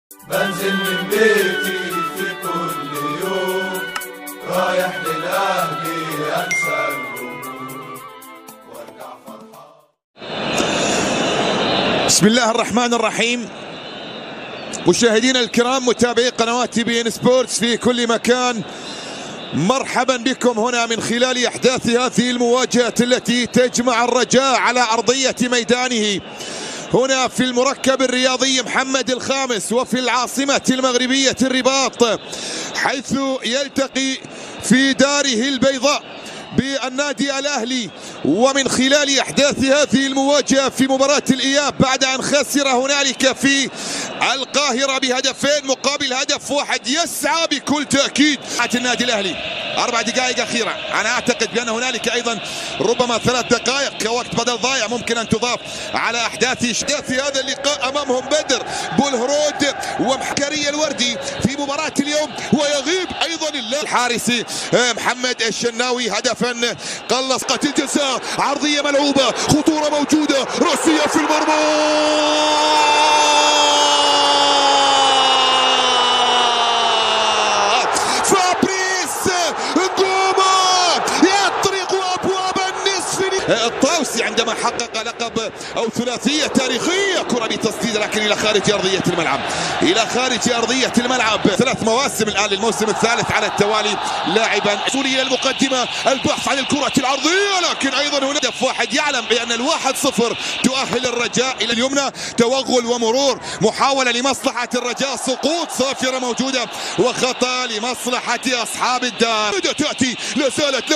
بنزل من بيتي في كل يوم رايح للأهلي أنسى الهموم وارجع فرحان. بسم الله الرحمن الرحيم. مشاهدينا الكرام متابعي قنوات TVN سبورتس في كل مكان، مرحبا بكم هنا من خلال احداث هذه المواجهة التي تجمع الرجاء على ارضية ميدانه هنا في المركب الرياضي محمد الخامس وفي العاصمة المغربية الرباط، حيث يلتقي في داره البيضاء بالنادي الأهلي. ومن خلال أحداث هذه المواجهة في مباراة الإياب بعد أن خسر هنالك في القاهرة بهدفين مقابل هدف واحد، يسعى بكل تأكيد النادي الأهلي 4 دقائق أخيرة. أنا أعتقد بأن هنالك أيضا ربما 3 دقائق كوقت بدل ضايع ممكن أن تضاف على أحداث هذا اللقاء. أمامهم بدر بولهرود ومحكري الوردي في مباراة اليوم، ويغيب أيضا الحارس محمد الشناوي. هدفا قلص قتل جزاء، عرضية ملعوبة، خطورة موجودة، رأسية في المرمى. الطاوسي عندما حقق لقب او ثلاثيه تاريخيه، كره بتسديد لكن الى خارج ارضيه الملعب، الى خارج ارضيه الملعب. 3 مواسم الان للموسم الثالث على التوالي لاعبا سوري الى المقدمه، البحث عن الكره العرضيه، لكن ايضا هنا هدف واحد. يعلم بان ال1-0 تؤهل الرجاء الى اليمنى. توغل ومرور، محاوله لمصلحه الرجاء، سقوط صافره موجوده وخطا لمصلحه اصحاب الدار. تاتي لا زالت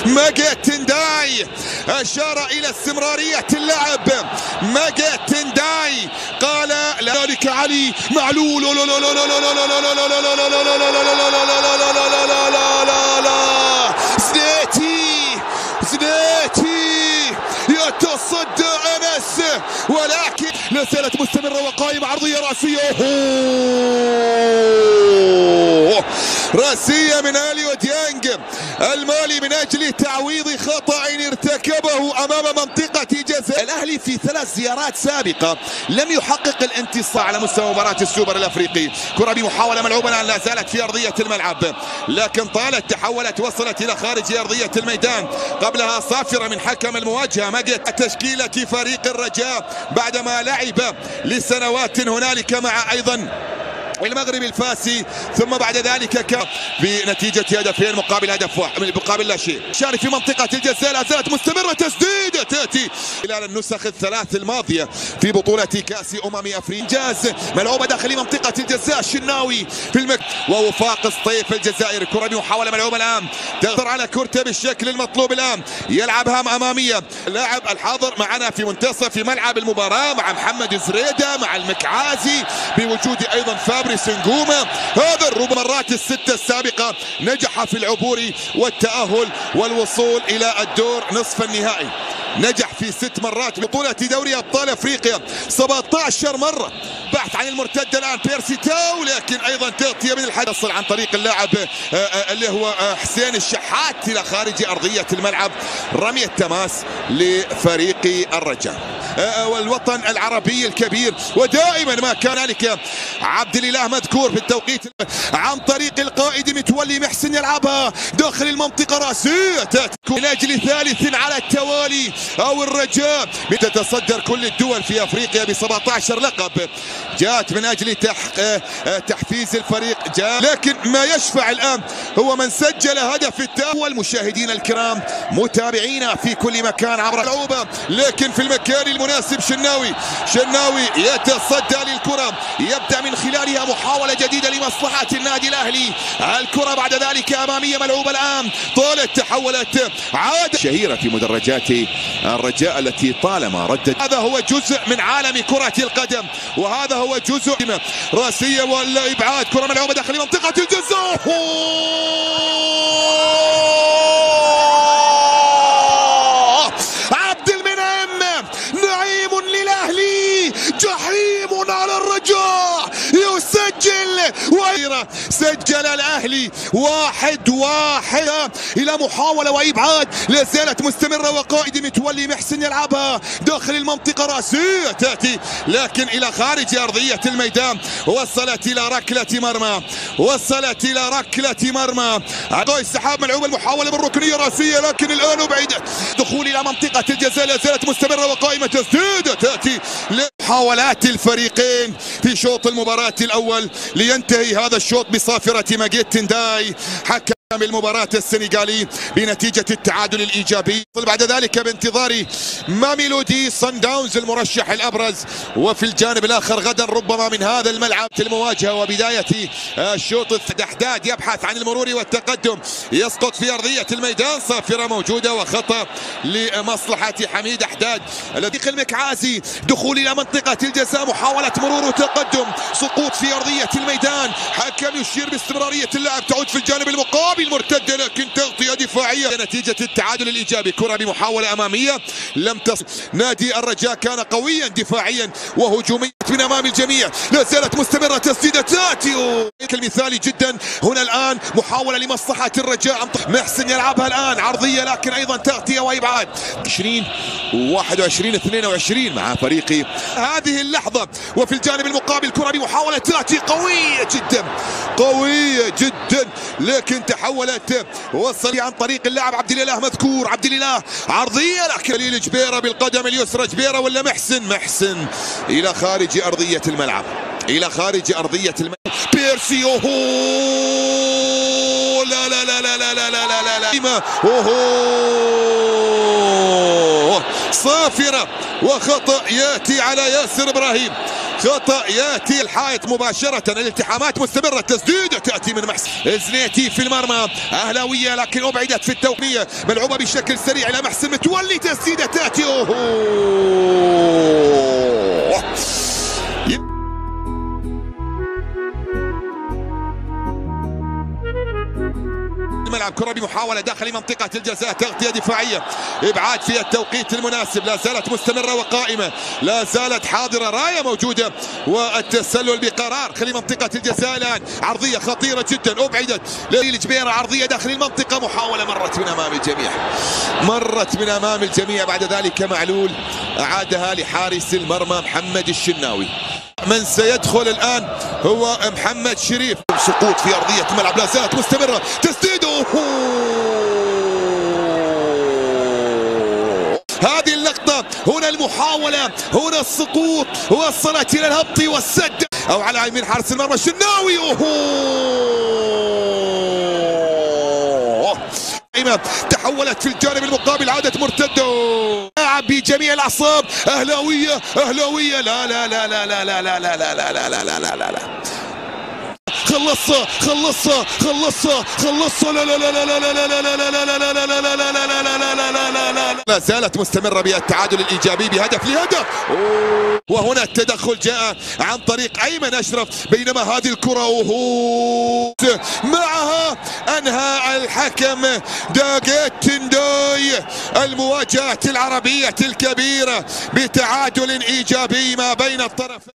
ماجيت تنداي أشار إلى استمرارية اللعب. ماجيت تنداي قال ذلك علي معلول زنيتي يتصدى أنس، ولكن لا زالت مستمرة وقائمة، عرضية رأسية من آلي وديانج المالي من أجل تعويض خطأ ارتكبه أمام منطقة جزاء. الأهلي في 3 زيارات سابقة لم يحقق الانتصار على مستوى مباراة السوبر الأفريقي. كرة بمحاولة ملعوبة لا زالت في أرضية الملعب، لكن طالت، تحولت، وصلت إلى خارج أرضية الميدان. قبلها صافرة من حكم المواجهة. مجد تشكيلة فريق الرجاء بعدما لعب لسنوات هنالك مع أيضا المغرب الفاسي، ثم بعد ذلك بنتيجة هدفين مقابل هدف واحد مقابل لا شيء. شارك في منطقة الجزاء، لا زالت مستمرة، تسديدة تأتي خلال النسخ ال3 الماضية في بطولة كأس أفريقيا. إنجاز ملعوبة داخل منطقة الجزاء، الشناوي في ووفاق سطيف الجزائري. كرة بمحاولة ملعوبة الآن، تظهر على كورته بالشكل المطلوب الآن، يلعبها أمامية. اللاعب الحاضر معنا في منتصف ملعب المباراة مع محمد زريدة مع المكعازي، بوجود أيضا فابريس نجومة. هذا ربما مرات ال6 السابقة نجح في العبور والتأهل والوصول إلى الدور نصف النهائي. نجح في 6 مرات بطولة دوري أبطال أفريقيا، 17 مرة. بحث عن المرتدة الآن بيرسي تاو، لكن أيضا تغطية من الحد يصل عن طريق اللاعب اللي هو حسين الشحات إلى خارج أرضية الملعب. رمي التماس لفريق الرجاء والوطن العربي الكبير، ودائما ما كان هنالك عبد الإله مذكور في التوقيت عن طريق القائد متولي محسن، يلعبها داخل المنطقة، رأسية من أجل 3 على التوالي. أو الرجاء تتصدر كل الدول في أفريقيا ب17 لقب، جاءت من أجل تحفيز الفريق، لكن ما يشفع الآن هو من سجل هدف التأهل. مشاهدينا الكرام متابعينا في كل مكان عبر العوبة، لكن في المكان المناسب شناوي يتصدى للكرة، يبدأ من خلالها محاولة جديدة لمصلحة النادي الأهلي. الكرة بعد ذلك أمامية ملعوبة الآن، طالت، تحولت، عادة شهيرة في مدرجات الرجاء التي طالما ردت. هذا هو جزء من عالم كرة القدم، وهذا هو جزء راسية ولا إبعاد. كرة ملعوبة داخل منطقة الجزاء، عبد المنعم، نعيم للأهلي، جحيم على الرجاء، يسجل عليه سجل الاهلي 1-1 الى محاولة وابعاد لا زالت مستمرة، وقائد متولي محسن يلعبها داخل المنطقة راسية تأتي لكن الى خارج ارضية الميدان، وصلت الى ركلة مرمى، وصلت الى ركلة مرمى. ضوء السحاب ملعوب المحاولة بالركنية راسية لكن الان ابعدت. دخول الى منطقة الجزاء لا زالت مستمرة، وقائمة تسديد تأتي لمحاولات الفريقين في شوط المباراة الاول لينتهي هذا الشوط بصافرة ماجيت تنداي حكم المباراة السنغالي بنتيجة التعادل الإيجابي. بعد ذلك بانتظار ماميلودي صن داونز المرشح الأبرز، وفي الجانب الآخر غدا ربما من هذا الملعب المواجهة وبداية الشوط. دحداد يبحث عن المرور والتقدم، يسقط في أرضية الميدان، صافرة موجودة وخطأ لمصلحة حميد دحداد. الذي المكعازي دخول إلى منطقة الجزاء، محاولة مرور وتقدم، سقوط في أرضية الميدان، حكم يشير باستمرارية اللعب، تعود في الجانب المقابل مرتدة لكن تغطية دفاعية. نتيجة التعادل الإيجابي، كرة بمحاولة أمامية لم تصل. نادي الرجاء كان قويا دفاعيا وهجوميا من أمام الجميع، لا زالت مستمرة تسديدة تاتي المثالي جدا. هنا الآن محاولة لمصلحة الرجاء، محسن يلعبها الآن عرضية لكن أيضا تغطية وإبعاد. 20-21-22 مع فريقي هذه اللحظة، وفي الجانب المقابل كرة بمحاولة تاتي قوية جدا، قوية جدا لكن تحولت، وصل عن طريق اللاعب عبد الاله مذكور، عبد الاله عرضية لكن خليل جبيرة بالقدم اليسرى، جبيرة ولا محسن إلى خارج أرضية الملعب، إلى خارج أرضية الملعب. بيرسي اوهو لا لا لا لا لا لا لا لا لا اوهو صافرة وخطأ يأتي على ياسر إبراهيم، خطأ يأتي الحائط مباشرة. الالتحامات مستمرة، تسديدة تأتي من محسن زنيتي في المرمى، أهلاوية لكن أبعدت في التوقية، ملعوبة بشكل سريع إلى محسن متولي، تسديدة تأتي اوهو الملعب. كرة بمحاولة داخل منطقة الجزاء، تغطية دفاعية، إبعاد في التوقيت المناسب، لا زالت مستمرة وقائمة، لا زالت حاضرة، راية موجودة والتسلل بقرار خلال منطقة الجزاء. الآن عرضية خطيرة جدا أبعدت للجبيرة، عرضية داخل المنطقة، محاولة مرت من أمام الجميع، مرت من أمام الجميع. بعد ذلك معلول أعادها لحارس المرمى محمد الشناوي. من سيدخل الآن هو محمد شريف. سقوط في أرضية الملعب، لا زالت مستمرة، تسديده هذه اللقطة، هنا المحاولة، هنا السقوط، وصلت إلى الهبط والسد أو على يمين حارس المرمى الشناوي. تحولت في الجانب المقابل، عادت مرتدة، لاعب بجميع الأعصاب، أهلاوية أهلاوية لا لا لا لا لا لا لا لا لا لا لا لا لا لا لا خلصها خلصها خلصها خلصها لا لا لا لا لا لا لا لا لا لا لا لا لا لا لا لا لا لا زالت مستمرة بالتعادل الإيجابي بهدف لهدف. وهنا التدخل جاء عن طريق أيمن أشرف، بينما هذه الكرة معها أنهى الحكم داغيت تنداي المواجهة العربية الكبيرة بتعادل إيجابي ما بين الطرفين.